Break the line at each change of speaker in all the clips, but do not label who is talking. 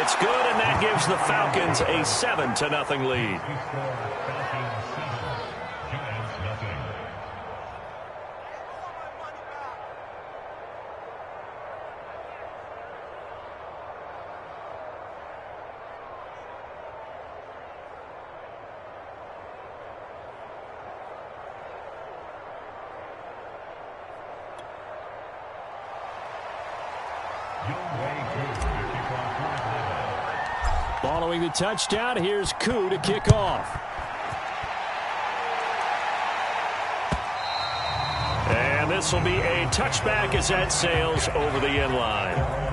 It's good, and that gives the Falcons a 7-0 lead.
Following the touchdown, here's Koo to kick off.
And this will be a touchback as that sails over the end line.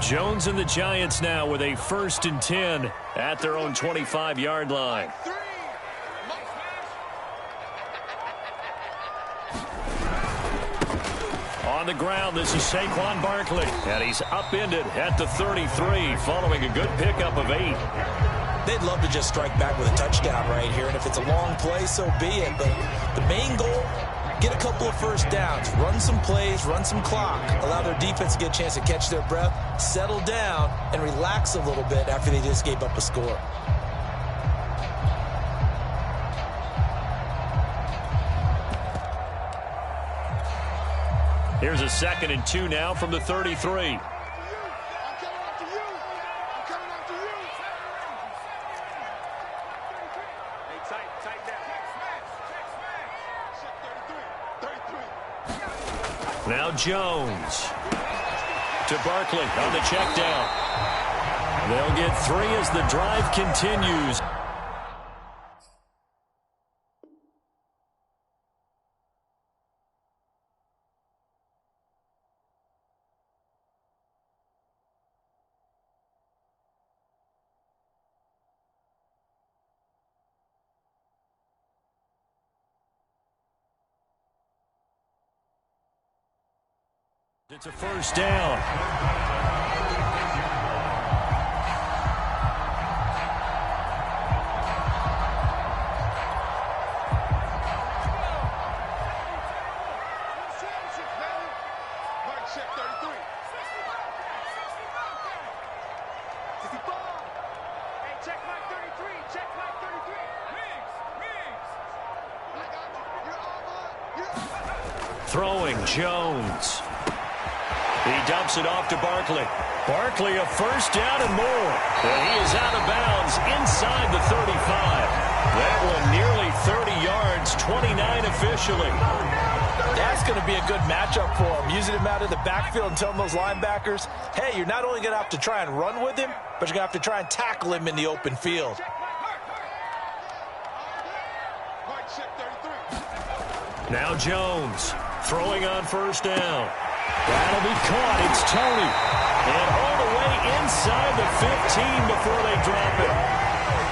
Jones and the Giants now with a 1st and 10 at their own 25-yard line. On the ground, this is Saquon Barkley, and he's upended at the 33 following a good pickup of 8.
They'd love to just strike back with a touchdown right here, and if it's a long play, so be it. But the main goal, get a couple of first downs, run some plays, run some clock, allow their defense to get a chance to catch their breath, settle down, and relax a little bit after they just gave up a score.
Here's a 2nd and 2 now from the 33. Now Jones to Barkley on the check down. They'll get 3 as the drive continues. It's a 1st down. Throwing Jones. He dumps it off to Barkley. Barkley, a 1st down and more. And he is out of bounds inside the 35. That one nearly 30 yards, 29 officially.
That's going to be a good matchup for him, using him out of the backfield and telling those linebackers, hey, you're not only going to have to try and run with him, but you're going to have to try and tackle him in the open field.
Now Jones throwing on 1st down. That'll be caught. It's Tony. And all the way inside the 15 before they drop it.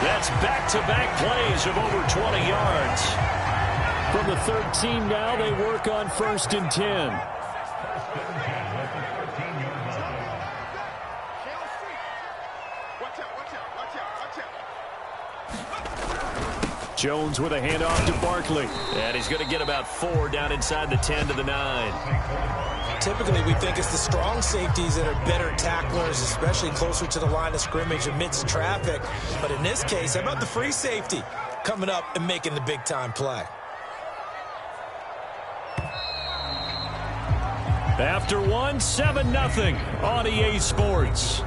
That's back-to-back plays of over 20 yards.
From the 13 now, they work on 1st and 10.
Jones with a handoff to Barkley. And he's going to get about 4 down inside the 10 to the 9.
Typically, we think it's the strong safeties that are better tacklers, especially closer to the line of scrimmage amidst traffic. But in this case, how about the free safety coming up and making the big-time play?
After 1, 7-0 on EA Sports.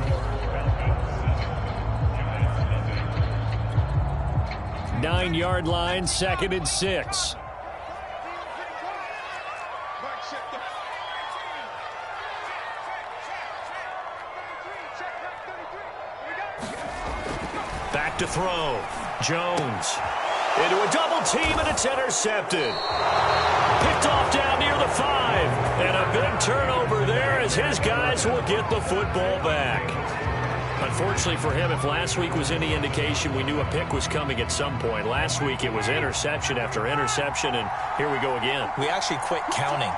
9-yard line, 2nd and 6. Back to throw. Jones into a double team, and it's intercepted. Picked off down near the 5. And a big turnover there as his guys will get the football back. Unfortunately for him, if last week was any indication, we knew a pick was coming at some point. Last week it was interception after interception, and here we go again.
We actually quit counting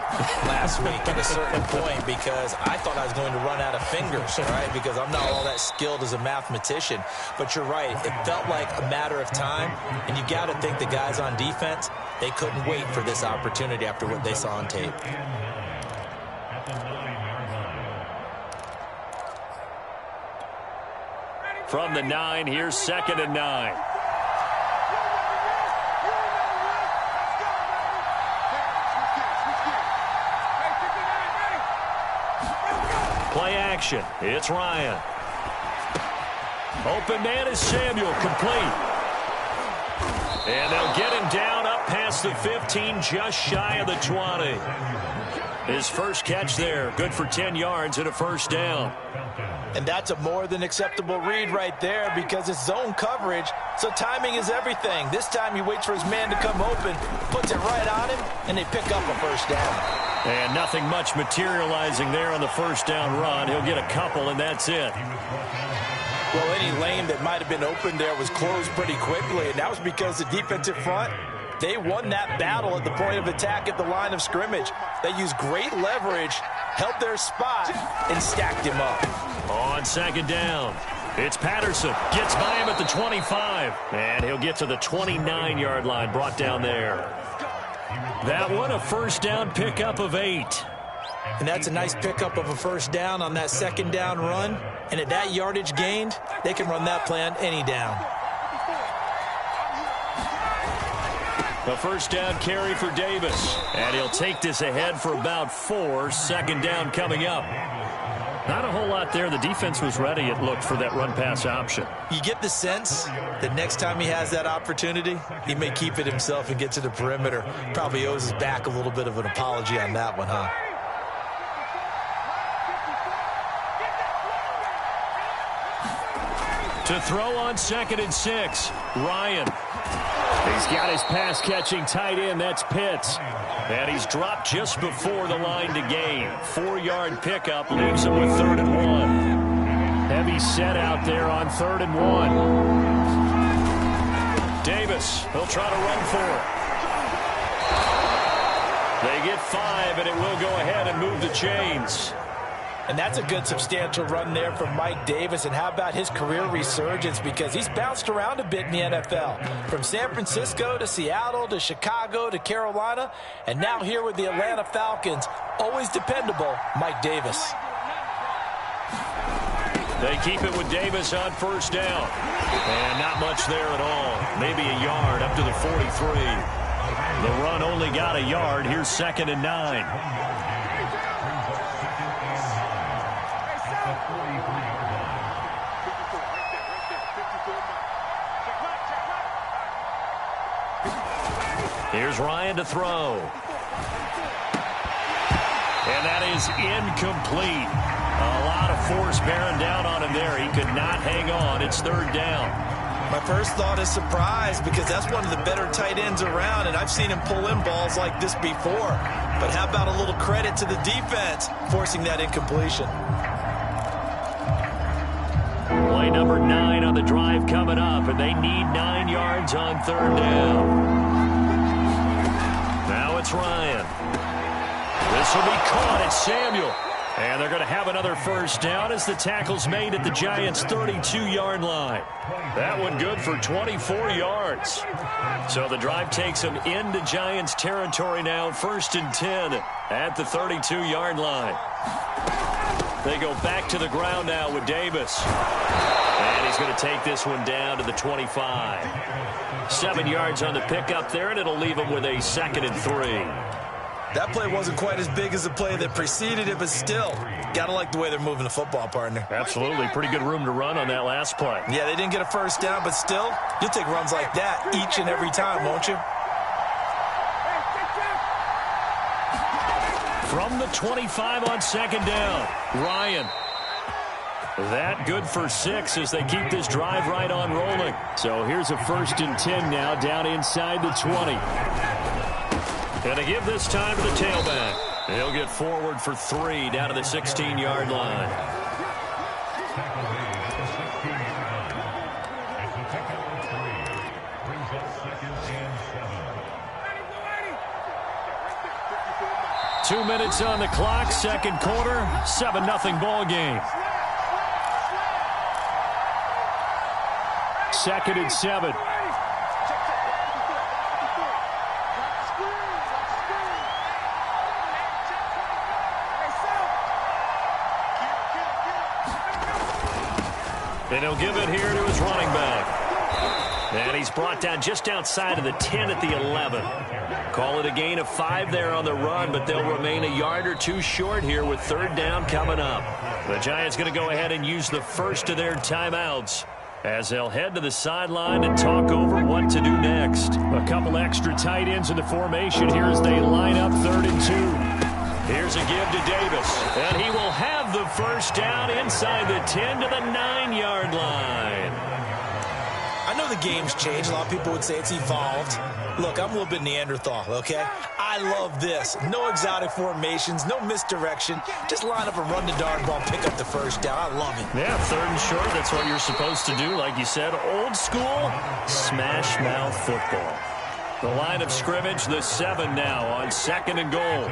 last week at a certain point because I thought I was going to run out of fingers, right? Because I'm not all that skilled as a mathematician. But you're right. It felt like a matter of time, and you got to think the guys on defense, they couldn't wait for this opportunity after what they saw on tape.
From the 9, here's 2nd and 9. Play action. It's Ryan. Open man is Samuel, complete. And they'll get him down up past the 15, just shy of the 20. His first catch there, good for 10 yards and a first down.
And that's a more than acceptable read right there because it's zone coverage, so timing is everything. This time he waits for his man to come open, puts it right on him, and they pick up a first down.
And nothing much materializing there on the first down run. He'll get a couple, and that's it.
Well, any lane that might have been open there was closed pretty quickly, and that was because the defensive front, they won that battle at the point of attack at the line of scrimmage. They used great leverage, held their spot, and stacked him up.
On 2nd down, it's Patterson. Gets by him at the 25. And he'll get to the 29-yard line, brought down there. That one, a first down pickup of 8.
And that's a nice pickup of a first down on that 2nd down run. And at that yardage gained, they can run that play on any down.
A first down carry for Davis. And he'll take this ahead for about 4. 2nd down coming up. Not a whole lot there. The defense was ready, it looked, for that run-pass option.
You get the sense that next time he has that opportunity, he may keep it himself and get to the perimeter. Probably owes his back a little bit of an apology on that one, huh?
To throw on 2nd and 6, Ryan. He's got his pass-catching tight end. That's Pitts. And he's dropped just before the line to gain. 4-yard pickup leaves him with 3rd and 1. Heavy set out there on 3rd and 1. Davis, he'll try to run for it. They get 5, and it will go ahead and move the chains.
And that's a good substantial run there from Mike Davis. And how about his career resurgence? Because he's bounced around a bit in the NFL. From San Francisco to Seattle to Chicago to Carolina. And now here with the Atlanta Falcons. Always dependable, Mike Davis.
They keep it with Davis on first down. And not much there at all. Maybe a yard up to the 43. The run only got a yard. Here's 2nd and 9. Here's Ryan to throw. And that is incomplete. A lot of force bearing down on him there. He could not hang on. It's 3rd down.
My first thought is surprise because that's one of the better tight ends around, and I've seen him pull in balls like this before. But how about a little credit to the defense forcing that incompletion?
Play number 9 on the drive coming up, and they need 9 yards on 3rd down. Now it's Ryan. This will be caught. It's Samuel. And they're going to have another first down as the tackle's made at the Giants' 32-yard line. That one good for 24 yards. So the drive takes them into Giants territory now. 1st and 10 at the 32-yard line. They go back to the ground now with Davis. And he's going to take this one down to the 25. 7 yards on the pickup there, and it'll leave him with a 2nd and 3.
That play wasn't quite as big as the play that preceded it, but still, gotta like the way they're moving the football, partner.
Absolutely. Pretty good room to run on that last play.
Yeah, they didn't get a first down, but still, you'll take runs like that each and every time, won't you?
From the 25 on 2nd down, Ryan. That good for 6 as they keep this drive right on rolling. So here's a 1st and 10 now down inside the 20. And to give this time to the tailback. He'll get forward for 3 down to the 16-yard line.
2 minutes on the clock, second quarter, 7-0 ball game. 2nd and 7. And he'll give it here to his running back. And he's brought down just outside of the 10 at the 11. Call it a gain of 5 there on the run, but they'll remain a yard or two short here with 3rd down coming up. The Giants going to go ahead and use the first of their timeouts as they'll head to the sideline and talk over what to do next. A couple extra tight ends in the formation here as they line up 3rd and 2. Here's a give to Davis, and he will have the first down inside the 10 to the 9-yard line.
I know the game's changed. A lot of people would say it's evolved. Look, I'm a little bit Neanderthal, okay? I love this. No exotic formations, no misdirection. Just line up and run the darn ball, pick up the first down. I love it.
Yeah, 3rd and short, that's what you're supposed to do. Like you said, old school, smash mouth football. The line of scrimmage, the 7 now on 2nd and goal.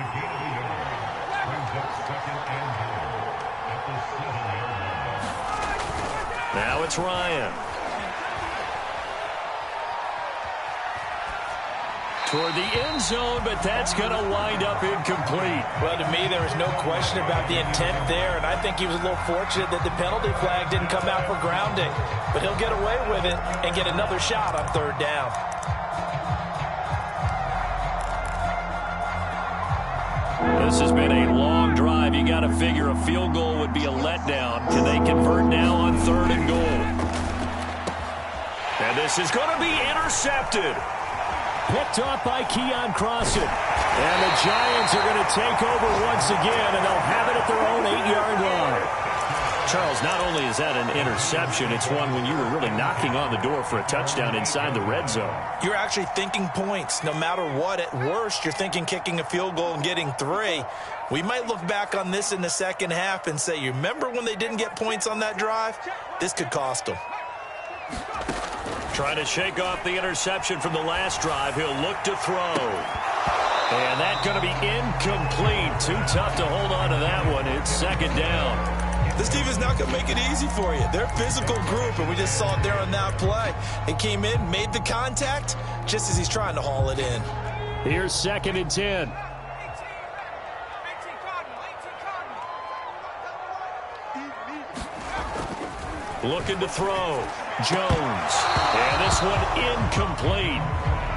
Now it's Ryan. Toward the end zone, but that's going to wind up incomplete.
Well, to me, there is no question about the intent there, and I think he was a little fortunate that the penalty flag didn't come out for grounding. But he'll get away with it and get another shot on 3rd down.
This has been a long drive. You got to figure a field goal would be a letdown. Can they convert now on 3rd and goal? And this is going to be intercepted. Picked off by Keon Crossan. And the Giants are going to take over once again, and they'll have it at their own 8-yard line. Charles, not only is that an interception, it's one when you were really knocking on the door for a touchdown inside the red zone.
You're actually thinking points. No matter what, at worst, you're thinking kicking a field goal and getting 3. We might look back on this in the second half and say, you remember when they didn't get points on that drive? This could cost them.
Trying to shake off the interception from the last drive. He'll look to throw. And that's going to be incomplete. Too tough to hold on to that one. It's 2nd down.
This team is not going to make it easy for you. They're a physical group, and we just saw it there on that play. It came in, made the contact, just as he's trying to haul it in.
Here's 2nd and 10. Looking to throw. Jones. And this one incomplete.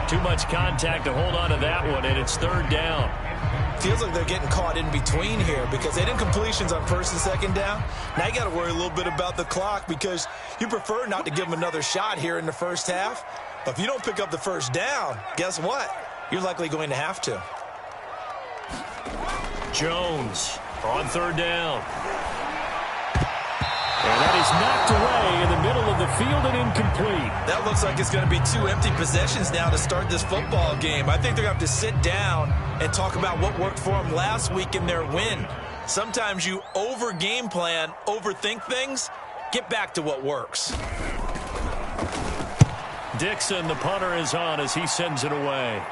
Too much contact to hold on to that one, and it's 3rd down.
Feels like they're getting caught in between here because they did completions on 1st and 2nd down. Now you got to worry a little bit about the clock because you prefer not to give them another shot here in the first half. But if you don't pick up the first down, guess what? You're likely going to have to.
Jones on 3rd down. And that is knocked away in the middle of the field and incomplete.
That looks like it's going to be 2 empty possessions now to start this football game. I think they're going to have to sit down and talk about what worked for them last week in their win. Sometimes you over-game plan, overthink things, get back to what works.
Dixon, the punter, is on as he sends it away.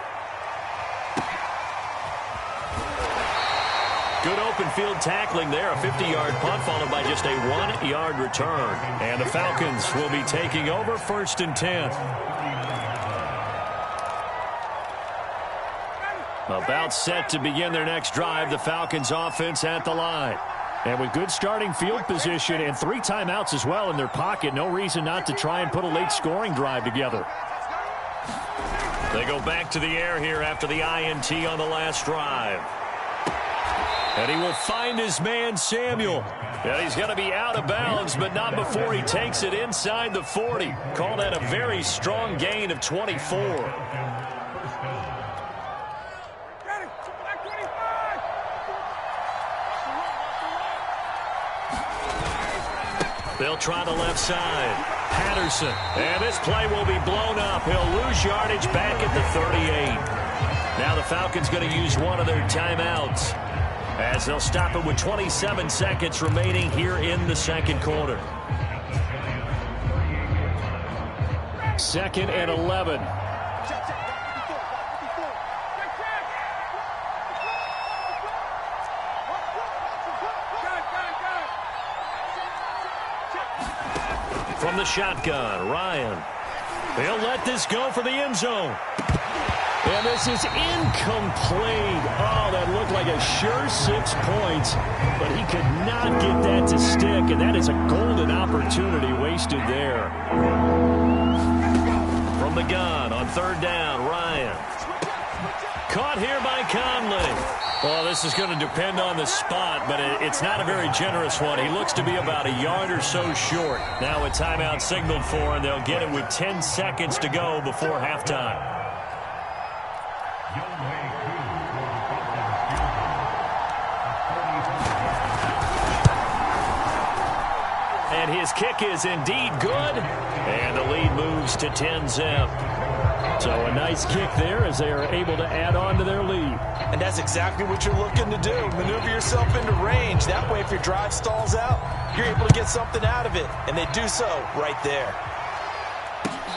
Good open field tackling there. A 50-yard punt followed by just a 1-yard return. And the Falcons will be taking over 1st and 10. About set to begin their next drive. The Falcons offense at the line. And with good starting field position and 3 timeouts as well in their pocket, no reason not to try and put a late scoring drive together. They go back to the air here after the INT on the last drive. And he will find his man, Samuel. And he's going to be out of bounds, but not before he takes it inside the 40. Call that a very strong gain of 24. They'll try the left side. Patterson. And this play will be blown up. He'll lose yardage back at the 38. Now the Falcons going to use one of their timeouts, as they'll stop it with 27 seconds remaining here in the second quarter. 2nd and 11. from the shotgun. Ryan. He'll let this go for the end zone. And this is incomplete. Oh, that looked like a sure 6 points, but he could not get that to stick, and that is a golden opportunity wasted there. From the gun on third down, Ryan. Caught here by Conley. Well, this is going to depend on the spot, but it's not a very generous one. He looks to be about a yard or so short. Now a timeout signaled for, and they'll get it with 10 seconds to go before halftime. And his kick is indeed good, and the lead moves to 10-zip. So a nice kick there as they are able to add on to their lead.
And that's exactly what you're looking to do. Maneuver yourself into range. That way, if your drive stalls out, you're able to get something out of it. And they do so right there.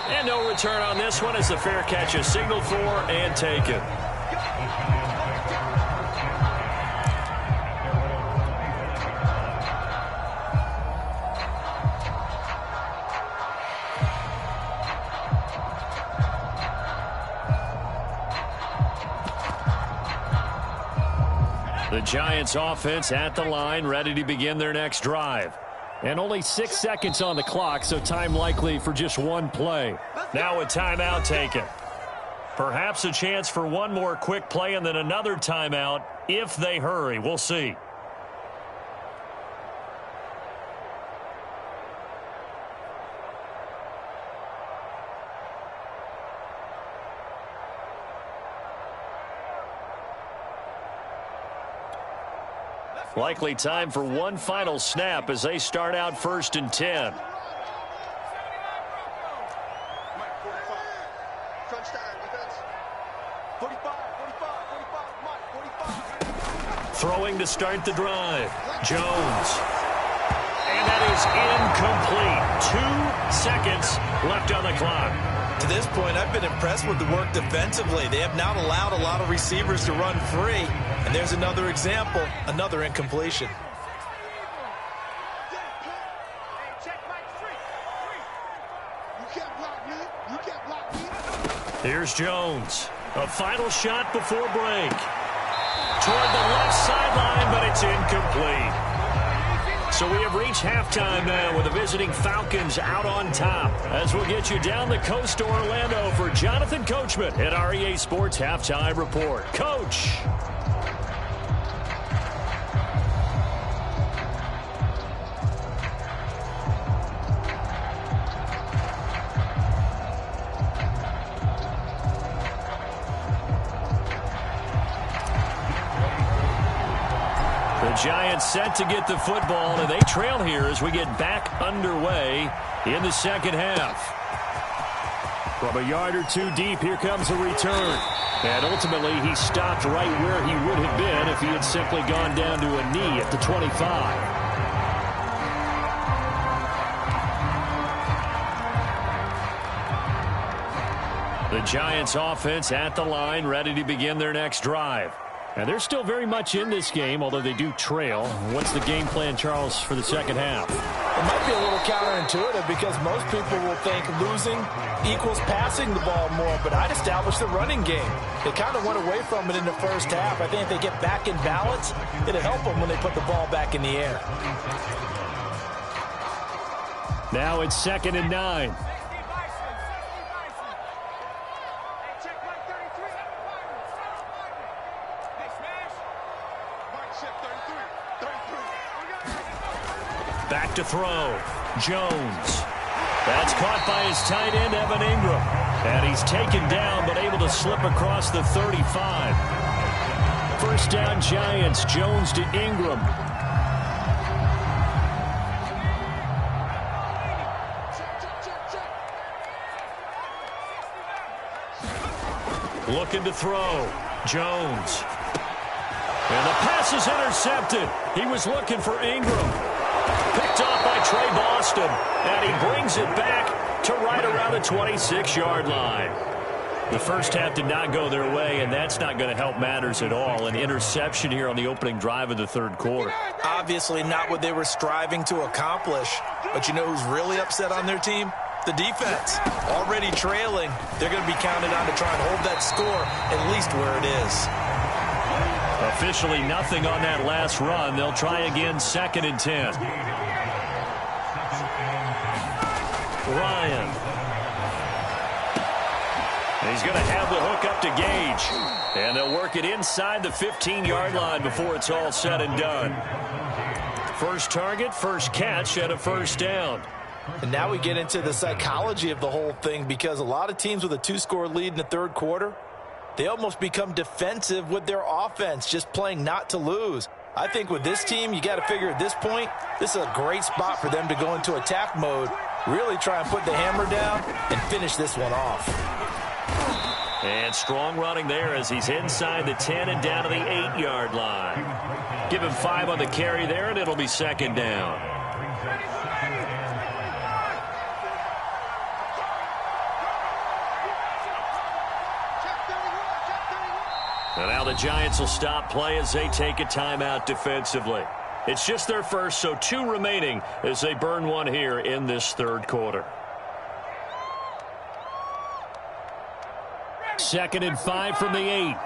And no return on this one as the fair catch is signaled for and taken. The Giants offense at the line, ready to begin their next drive. And only 6 seconds on the clock, so time likely for just one play. Now a timeout taken. Perhaps a chance for one more quick play and then another timeout if they hurry. We'll see. Likely time for one final snap as they start out 1st and 10. Throwing to start the drive. Jones. And that is incomplete. 2 seconds left on the clock.
To this point, I've been impressed with the work defensively. They have not allowed a lot of receivers to run free. And there's another example, another incompletion.
Here's Jones. A final shot before break. Toward the left sideline, but it's incomplete. So we have reached halftime now with the visiting Falcons out on top. As we'll get you down the coast to Orlando for Jonathan Coachman at our EA Sports Halftime Report. Coach. Giants set to get the football, and they trail here as we get back underway in the second half. From a yard or two deep, here comes a return. And ultimately, he stopped right where he would have been if he had simply gone down to a knee at the 25. The Giants offense at the line, ready to begin their next drive. And they're still very much in this game, although they do trail. What's the game plan, Charles, for the second half?
It might be a little counterintuitive because most people will think losing equals passing the ball more, but I'd establish the running game. They kind of went away from it in the first half. I think if they get back in balance, it'll help them when they put the ball back in the air.
Now it's 2nd and 9. Back to throw. Jones. That's caught by his tight end, Evan Ingram. And he's taken down, but able to slip across the 35. First down, Giants. Jones to Ingram. Looking to throw. Jones. And the pass is intercepted. He was looking for Ingram. Picked off by Trey Boston. And he brings it back to right around the 26-yard line. The first half did not go their way, and that's not going to help matters at all. An interception here on the opening drive of the third quarter.
Obviously not what they were striving to accomplish. But you know who's really upset on their team? The defense. Already trailing. They're going to be counted on to try and hold that score at least where it is.
Officially nothing on that last run. They'll try again, 2nd and 10. Ryan. He's going to have the hook up to Gage. And they'll work it inside the 15-yard line before it's all said and done. First target, first catch, and a first down.
And now we get into the psychology of the whole thing, because a lot of teams with a 2-score lead in the third quarter, they almost become defensive with their offense, just playing not to lose. I think with this team, you got to figure at this point, this is a great spot for them to go into attack mode, really try and put the hammer down and finish this one off.
And strong running there as he's inside the 10 and down to the 8-yard line. Give him 5 on the carry there, and it'll be 2nd down. And now the Giants will stop play as they take a timeout defensively. It's just their first, so 2 remaining as they burn one here in this third quarter. 2nd and 5 from the 8.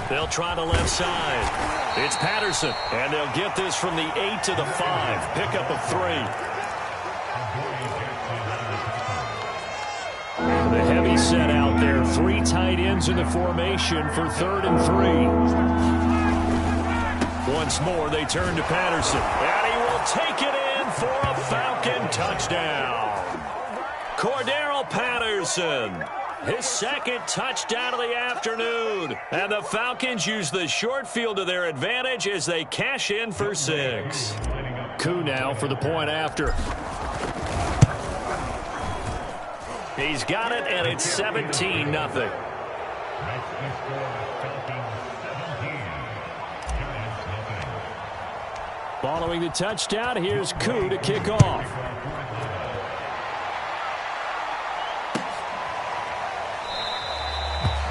They'll try the left side. It's Patterson, and they'll get this from the 8 to the 5. Pickup of 3. The heavy set out there. 3 tight ends in the formation for 3rd and 3. Once more, they turn to Patterson, and he will take it in for a Falcon touchdown. Cordero Patterson, his 2nd touchdown of the afternoon. And the Falcons use the short field to their advantage as they cash in for 6. Koo now for the point after. He's got it, and it's 17-0. Following the touchdown, here's Koo to kick off.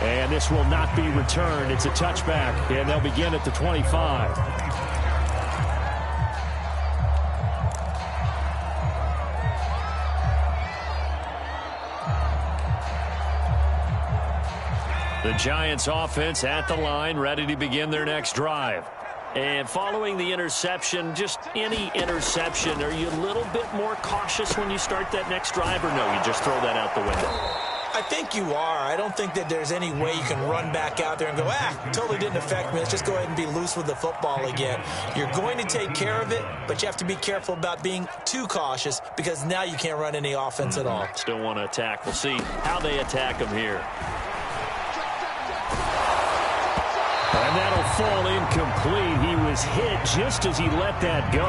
And this will not be returned. It's a touchback, and they'll begin at the 25. The Giants offense at the line, ready to begin their next drive. And following the interception, just any interception, are you a little bit more cautious when you start that next drive, or no, you just throw that out the window?
I think you are. I don't think that there's any way you can run back out there and go, totally didn't affect me. Let's just go ahead and be loose with the football again. You're going to take care of it, but you have to be careful about being too cautious, because now you can't run any offense at all.
Still want to attack. We'll see how they attack them here. And that'll fall incomplete. He was hit just as he let that go.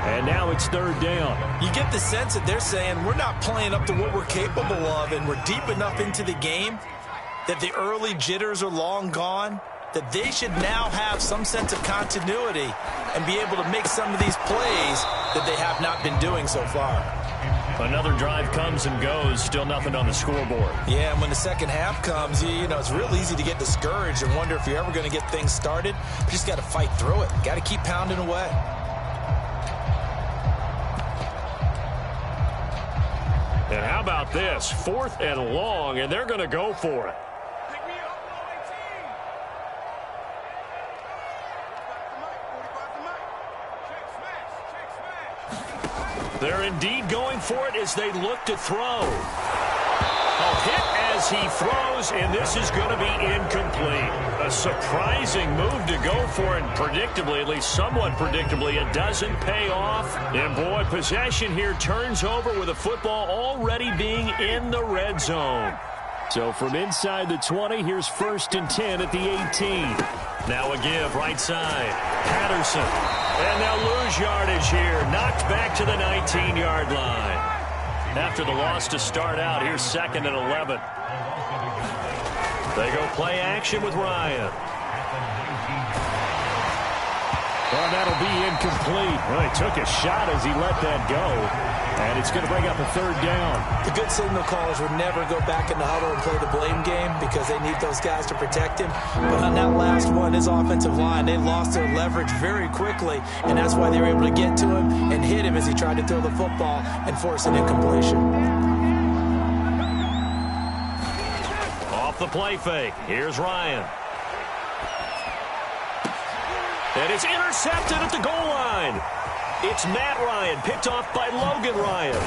And now it's 3rd down.
You get the sense that they're saying we're not playing up to what we're capable of, and we're deep enough into the game that the early jitters are long gone, that they should now have some sense of continuity and be able to make some of these plays that they have not been doing so far.
Another drive comes and goes, still nothing on the scoreboard.
Yeah, and when the second half comes, you know, it's real easy to get discouraged and wonder if you're ever going to get things started. You just got to fight through it. Got to keep pounding away.
And how about this? 4th and long, and they're going to go for it. They're indeed going for it as they look to throw. A hit as he throws, and this is going to be incomplete. A surprising move to go for it, and predictably, at least somewhat predictably, it doesn't pay off. And boy, possession here turns over with the football already being in the red zone. So from inside the 20, here's 1st and 10 at the 18. Now a give right side. Patterson. And they'll lose yardage here. Knocked back to the 19-yard line. After the loss to start out, here's 2nd and 11. They go play action with Ryan.
Well, that'll be incomplete. Well, he took a shot as he let that go, and it's going to bring up a third down.
The good signal callers would never go back in the huddle and play the blame game because they need those guys to protect him. But on that last one, his offensive line, they lost their leverage very quickly, and that's why they were able to get to him and hit him as he tried to throw the football and force an incompletion.
Off the play fake. Here's Ryan. And it's intercepted at the goal line. It's Matt Ryan, picked off by Logan Ryan.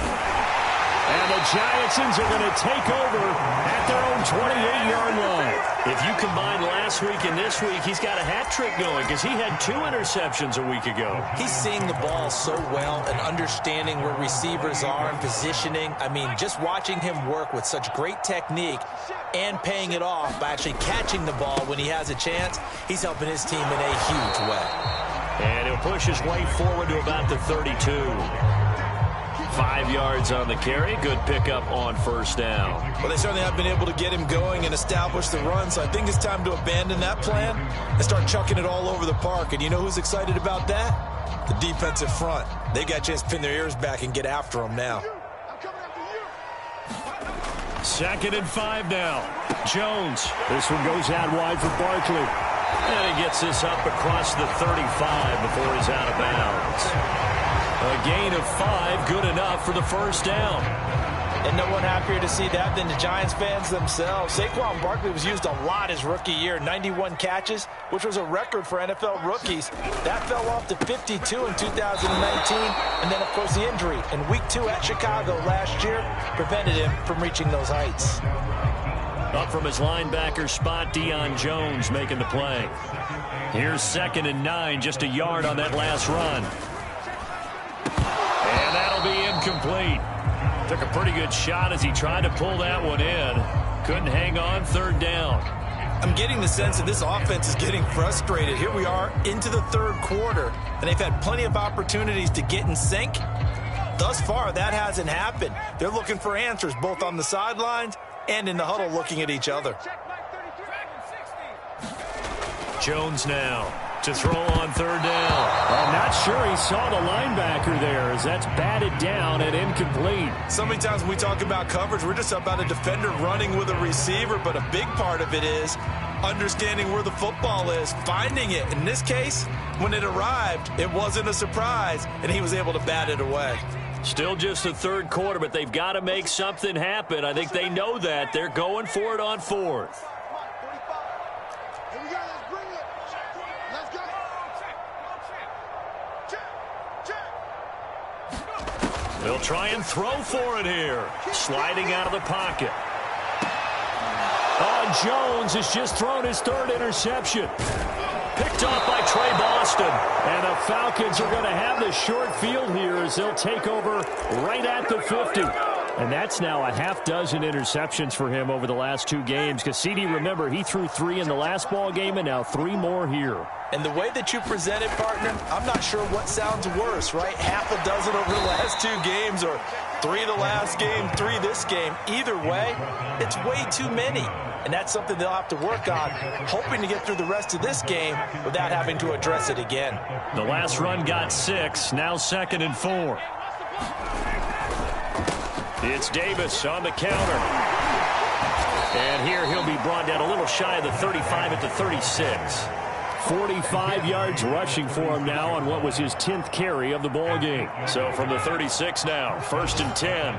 And the Giantsons are going to take over at their own 28-yard line.
If you combine last week and this week, he's got a hat trick going because he had 2 interceptions a week ago.
He's seeing the ball so well and understanding where receivers are and positioning. I mean, just watching him work with such great technique and paying it off by actually catching the ball when he has a chance, he's helping his team in a huge way.
And he'll push his way forward to about the 32. 5 yards on the carry. Good pickup on first down.
Well, they certainly have been able to get him going and establish the run, so I think it's time to abandon that plan and start chucking it all over the park. And you know who's excited about that? The defensive front. They got a chance to pin their ears back and get after him now.
2nd and 5 now. Jones. This one goes out wide for Barkley.
And he gets this up across the 35 before he's out of bounds. A gain of 5, good enough for the first down.
And no one happier to see that than the Giants fans themselves. Saquon Barkley was used a lot his rookie year, 91 catches, which was a record for NFL rookies. That fell off to 52 in 2019. And then, of course, the injury in Week 2 at Chicago last year prevented him from reaching those heights.
Up from his linebacker spot, Deion Jones making the play. Here's 2nd and 9, just a yard on that last run. And that'll be incomplete. Took a pretty good shot as he tried to pull that one in. Couldn't hang on, 3rd down.
I'm getting the sense that this offense is getting frustrated. Here we are into the 3rd quarter, and they've had plenty of opportunities to get in sync. Thus far, that hasn't happened. They're looking for answers both on the sidelines and in the huddle looking at each other.
Jones now to throw on 3rd down.
I'm not sure he saw the linebacker there as that's batted down and incomplete.
So many times when we talk about coverage, we're just about a defender running with a receiver, but a big part of it is understanding where the football is, finding it. In this case, when it arrived, it wasn't a surprise, and he was able to bat it away.
Still just the 3rd quarter, but they've got to make something happen. I think they know that. They're going for it on 4th. They'll try and throw for it here. Sliding out of the pocket.
Oh, Jones has just thrown his 3rd interception.
Picked off by Trey Boston.
And the Falcons are going to have the short field here as they'll take over right at the 50. And that's now a half dozen interceptions for him over the last 2 games. Because, CD, remember, he threw 3 in the last ball game and now 3 more here.
And the way that you present it, partner, I'm not sure what sounds worse, right? Half a dozen over the last 2 games or 3 the last game, 3 this game. Either way, it's way too many. And that's something they'll have to work on, hoping to get through the rest of this game without having to address it again.
The last run got 6, now 2nd and 4. It's Davis on the counter. And here he'll be brought down a little shy of the 35 at the 36.
45 yards rushing for him now on what was his 10th carry of the ball game.
So from the 36 now, 1st and 10.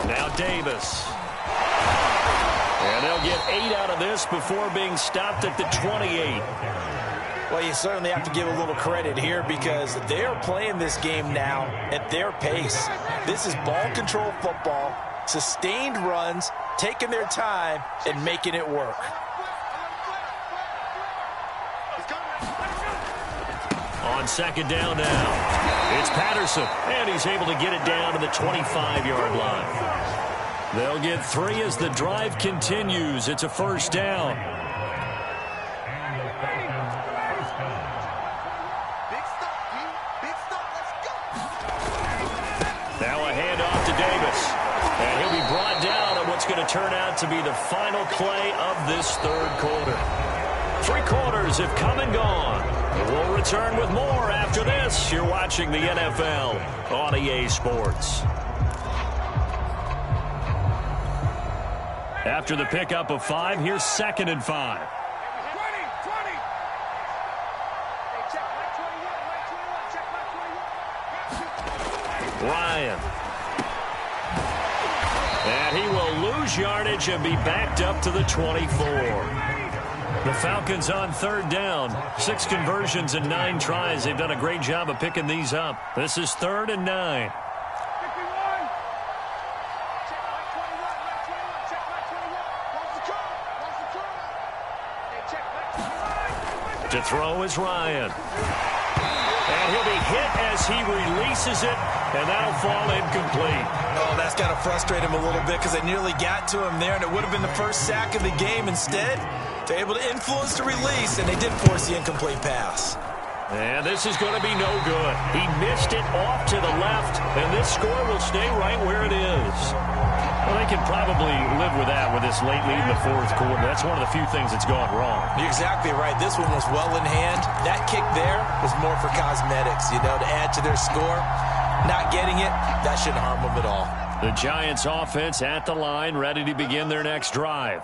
Now Davis. And they'll get 8 out of this before being stopped at the 28.
Well, you certainly have to give a little credit here because they're playing this game now at their pace. This is ball control football, sustained runs, taking their time, and making it work.
On 2nd down now, it's Patterson, and he's able to get it down to the 25-yard line. They'll get 3 as the drive continues. It's a 1st down. Now a handoff to Davis. And he'll be brought down on what's going to turn out to be the final play of this 3rd quarter. Three quarters have come and gone. We'll return with more after this. You're watching the NFL on EA Sports. After the pickup of 5, here's 2nd and 5. Ryan. And he will lose yardage and be backed up to the 24. The Falcons on 3rd down. 6 conversions and 9 tries. They've done a great job of picking these up. This is 3rd and 9. To throw is Ryan. And he'll be hit as he releases it, and that'll fall incomplete.
Oh, that's got to frustrate him a little bit because they nearly got to him there, and it would have been the first sack of the game. Instead, they're able to influence the release, and they did force the incomplete pass.
And this is going to be no good. He missed it off to the left, and this score will stay right where it is. Well, they can probably live with that with this late lead in the 4th quarter. That's one of the few things that's gone wrong.
You're exactly right. This one was well in hand. That kick there was more for cosmetics, to add to their score. Not getting it, that shouldn't harm them at all.
The Giants offense at the line, ready to begin their next drive.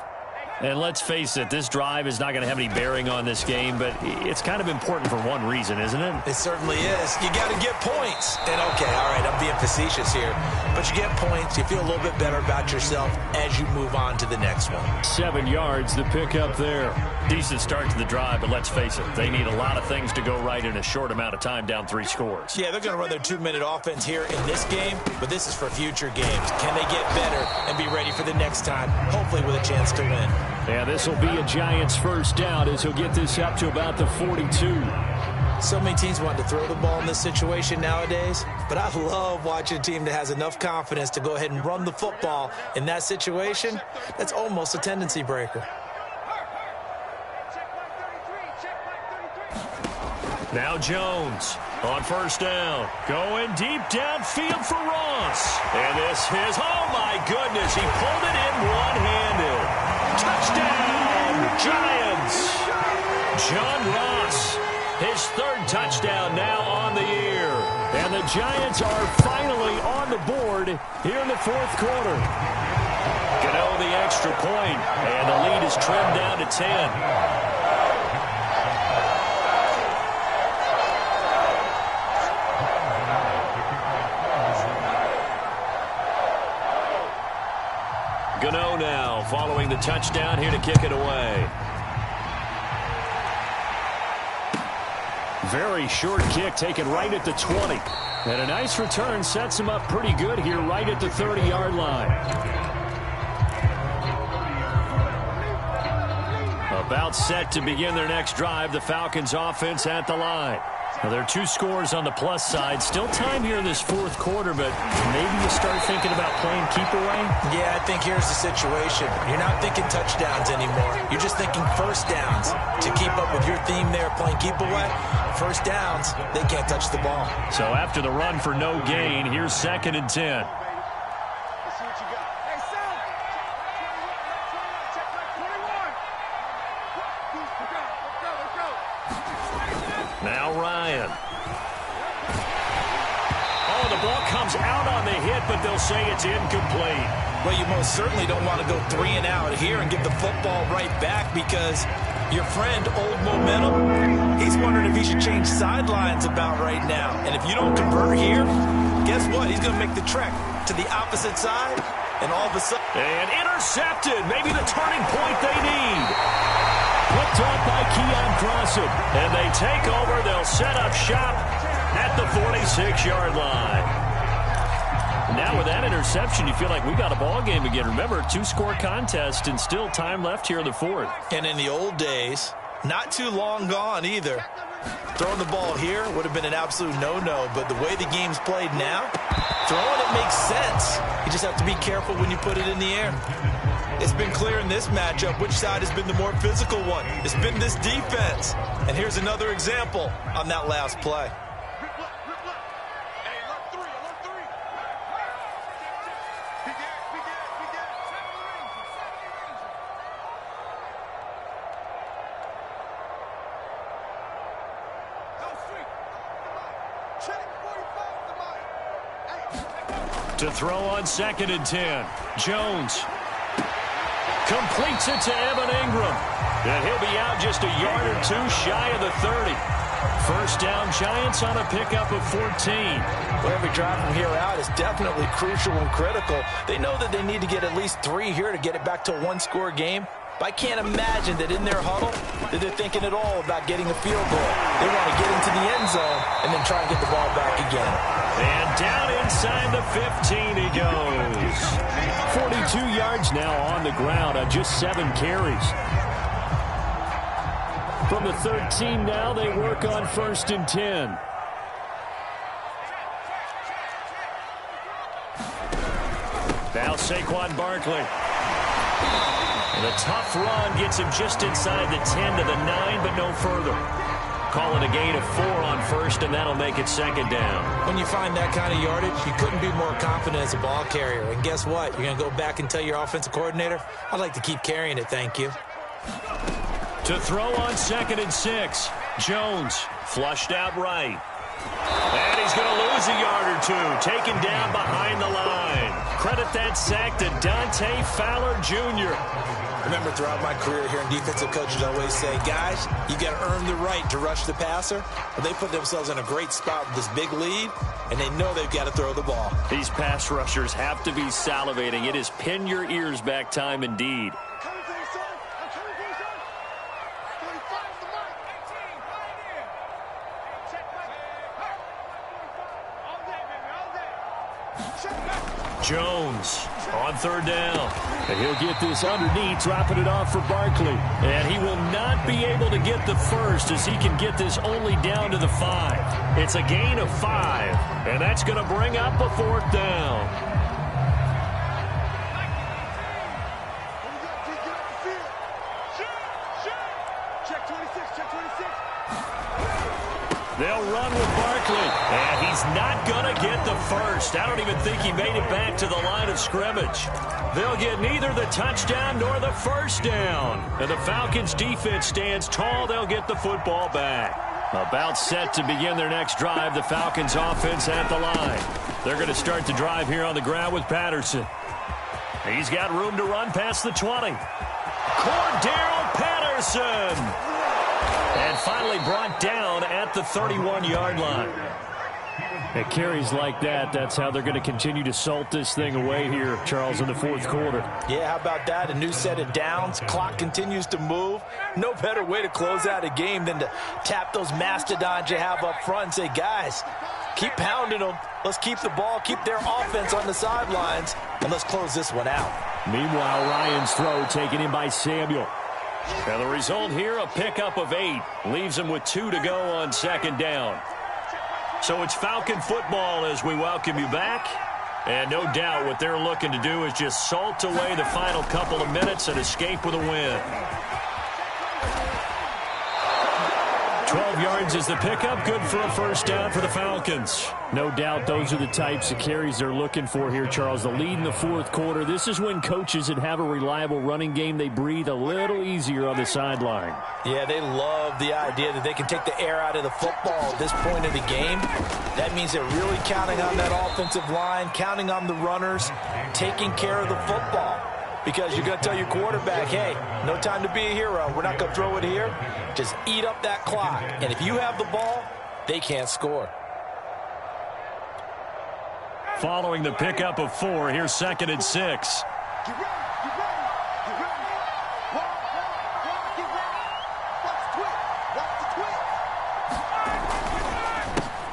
And let's face it, this drive is not going to have any bearing on this game, but it's kind of important for one reason, isn't it?
It certainly is. You got to get points. And, okay, all right, I'm being facetious here. But you get points, you feel a little bit better about yourself as you move on to the next one.
7 yards, the pickup there. Decent start to the drive, but let's face it, they need a lot of things to go right in a short amount of time down 3 scores.
Yeah, they're going to run their 2-minute offense here in this game, but this is for future games. Can they get better and be ready for the next time, hopefully with a chance to win?
Yeah, this will be a Giants first down as he'll get this up to about the 42.
So many teams want to throw the ball in this situation nowadays, but I love watching a team that has enough confidence to go ahead and run the football in that situation. That's almost a tendency breaker.
Now Jones on first down. Going deep downfield for Ross. And this is, oh my goodness, he pulled it in one-handed. Touchdown, Giants. John Ross, his 3rd touchdown now on the year. And the Giants are finally on the board here in the 4th quarter. Gano the extra point, and the lead is trimmed down to 10. Gano now following the touchdown here to kick it away. Very short kick taken right at the 20. And a nice return sets him up pretty good here right at the 30-yard line. About set to begin their next drive, the Falcons offense at the line. Now, there are 2 scores on the plus side. Still time here in this 4th quarter, but maybe you start thinking about playing keep away?
Yeah, I think here's the situation. You're not thinking touchdowns anymore. You're just thinking first downs. To keep up with your theme there, playing keep away, first downs, they can't touch the ball.
So after the run for no gain, here's 2nd and 10. Now Ryan. Oh, the ball comes out on the hit, but they'll say it's incomplete.
Well, you most certainly don't want to go 3 and out here and give the football right back because your friend, Old Momentum, he's wondering if he should change sidelines about right now. And if you don't convert here, guess what? He's going to make the trek to the opposite side, and all of a sudden...
And intercepted. Maybe the turning point they need. Picked off by Keon Crossan. And they take over. They'll set up shop at the 46-yard line. Now with that interception, you feel like we got a ball game again. Remember, 2-score contest and still time left here in the 4th.
And in the old days, not too long gone either, throwing the ball here would have been an absolute no-no. But the way the game's played now, throwing it makes sense. You just have to be careful when you put it in the air. It's been clear in this matchup which side has been the more physical one. It's been this defense. And here's another example on that last play.
To throw on 2nd and 10. Jones completes it to Evan Ingram. And he'll be out just a yard or two shy of the 30. First down, Giants on a pickup of 14.
Well, every drive from here out is definitely crucial and critical. They know that they need to get at least 3 here to get it back to a one-score game. But I can't imagine that in their huddle that they're thinking at all about getting a field goal. They want to get into the end zone and then try and get the ball back again.
And down inside the 15 he goes.
42 yards now on the ground on just 7 carries. From the 13 now, they work on 1st and 10.
Now Saquon Barkley. And a tough run gets him just inside the 10 to the 9, but no further. Call it a gain of 4 on 1st, and that'll make it 2nd down.
When you find that kind of yardage, you couldn't be more confident as a ball carrier. And guess what? You're going to go back and tell your offensive coordinator, I'd like to keep carrying it, thank you.
To throw on 2nd and 6. Jones flushed out right. And he's going to lose a yard or two. Taken down behind the line. Credit that sack to Dante Fowler Jr.
Remember, throughout my career here in defensive coaches always say, guys, you got to earn the right to rush the passer. Well, they put themselves in a great spot with this big lead, and they know they've got to throw the ball.
These pass rushers have to be salivating. It is pin your ears back time indeed. Jones on 3rd down.
And he'll get this underneath, dropping it off for Barkley.
And he will not be able to get the first as he can get this only down to the 5. It's a gain of 5, and that's going to bring up a 4th down. They'll run with Barkley, and he's not going to get the first. I don't even think he made it back to the line of scrimmage. They'll get neither the touchdown nor the first down. And the Falcons' defense stands tall. They'll get the football back. About set to begin their next drive, the Falcons' offense at the line. They're going to start the drive here on the ground with Patterson. He's got room to run past the 20. Cordell Patterson. And finally brought down at the 31-yard line.
At carries like that, that's how they're going to continue to salt this thing away here, Charles, in the 4th quarter.
Yeah, how about that? A new set of downs. Clock continues to move. No better way to close out a game than to tap those mastodons you have up front and say, guys, keep pounding them. Let's keep the ball, keep their offense on the sidelines, and let's close this one out.
Meanwhile, Ryan's throw taken in by Samuel.
And the result here, a pickup of 8. Leaves him with 2 to go on 2nd down. So it's Falcon football as we welcome you back. And no doubt what they're looking to do is just salt away the final couple of minutes and escape with a win. 12 yards is the pickup. Good for a first down for the Falcons.
No doubt those are the types of carries they're looking for here, Charles. The lead in the 4th quarter. This is when coaches that have a reliable running game, they breathe a little easier on the sideline.
Yeah, they love the idea that they can take the air out of the football at this point of the game. That means they're really counting on that offensive line, counting on the runners, taking care of the football. Because you're going to tell your quarterback, hey, no time to be a hero. We're not going to throw it here. Just eat up that clock. And if you have the ball, they can't score.
Following the pickup of 4, here's 2nd and 6.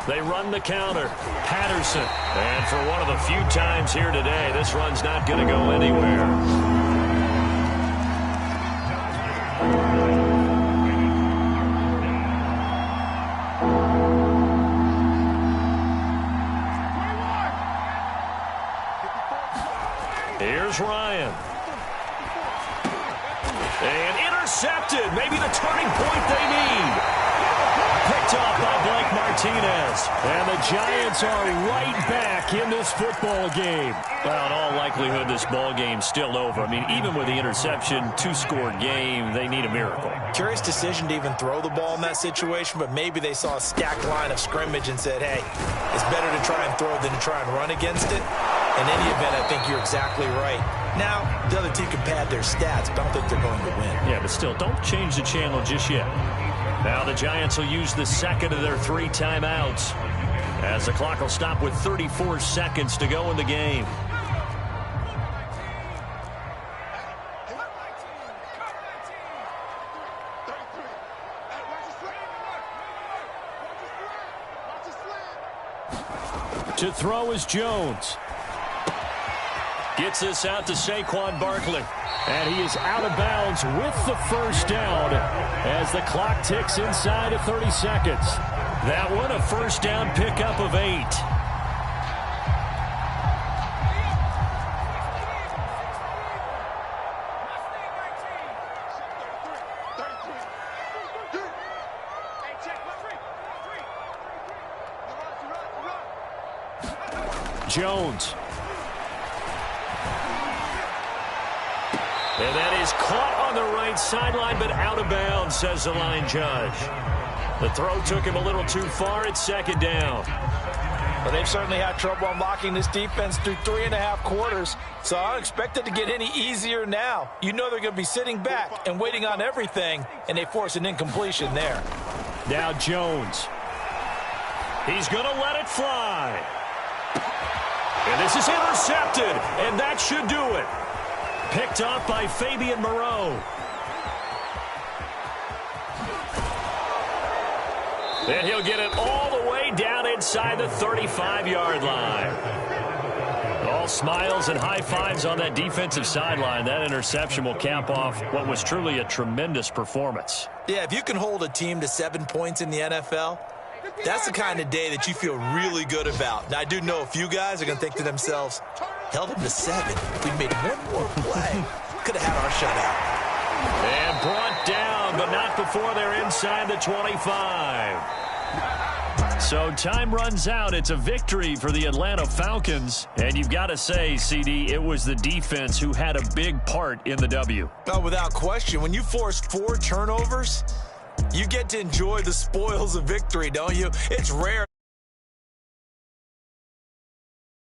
They run the counter. Patterson. And for one of the few times here today, this run's not going to go anywhere. Here's Ryan. And intercepted. Maybe the turning point they need. Picked off by Blake Martinez. And the Giants are right back in this football game. Well, in all likelihood, this ball game's still over. I mean, even with the interception, 2-score game, they need a miracle.
Curious decision to even throw the ball in that situation, but maybe they saw a stacked line of scrimmage and said, hey, it's better to try and throw than to try and run against it. In any event, I think you're exactly right. Now, the other team can pad their stats, but I don't think they're going to win.
Yeah, but still, don't change the channel just yet. Now the Giants will use the second of their 3 timeouts, as the clock will stop with 34 seconds to go in the game. To throw is Jones. Gets this out to Saquon Barkley. And he is out of bounds with the first down as the clock ticks inside of 30 seconds. That one, a first down pickup of 8. Jones. And that is caught on the right sideline, but out of bounds, says the line judge. The throw took him a little too far. It's second down.
Well, they've certainly had trouble unlocking this defense through 3.5 quarters, so I don't expect it to get any easier now. You know they're going to be sitting back and waiting on everything, and they force an incompletion there.
Now Jones. He's going to let it fly. And this is intercepted, and that should do it. Picked off by Fabian Moreau. And he'll get it all the way down inside the 35-yard line. All smiles and high fives on that defensive sideline. That interception will cap off what was truly a tremendous performance.
Yeah, if you can hold a team to 7 points in the NFL, that's the kind of day that you feel really good about. Now, I do know a few guys are going to think to themselves, held them to 7. If we made one more play, could have had our shutout.
And brought down, but not before they're inside the 25. So time runs out. It's a victory for the Atlanta Falcons. And you've got to say, CD, it was the defense who had a big part in the W.
Oh, without question. When you force 4 turnovers, you get to enjoy the spoils of victory, don't you? It's rare.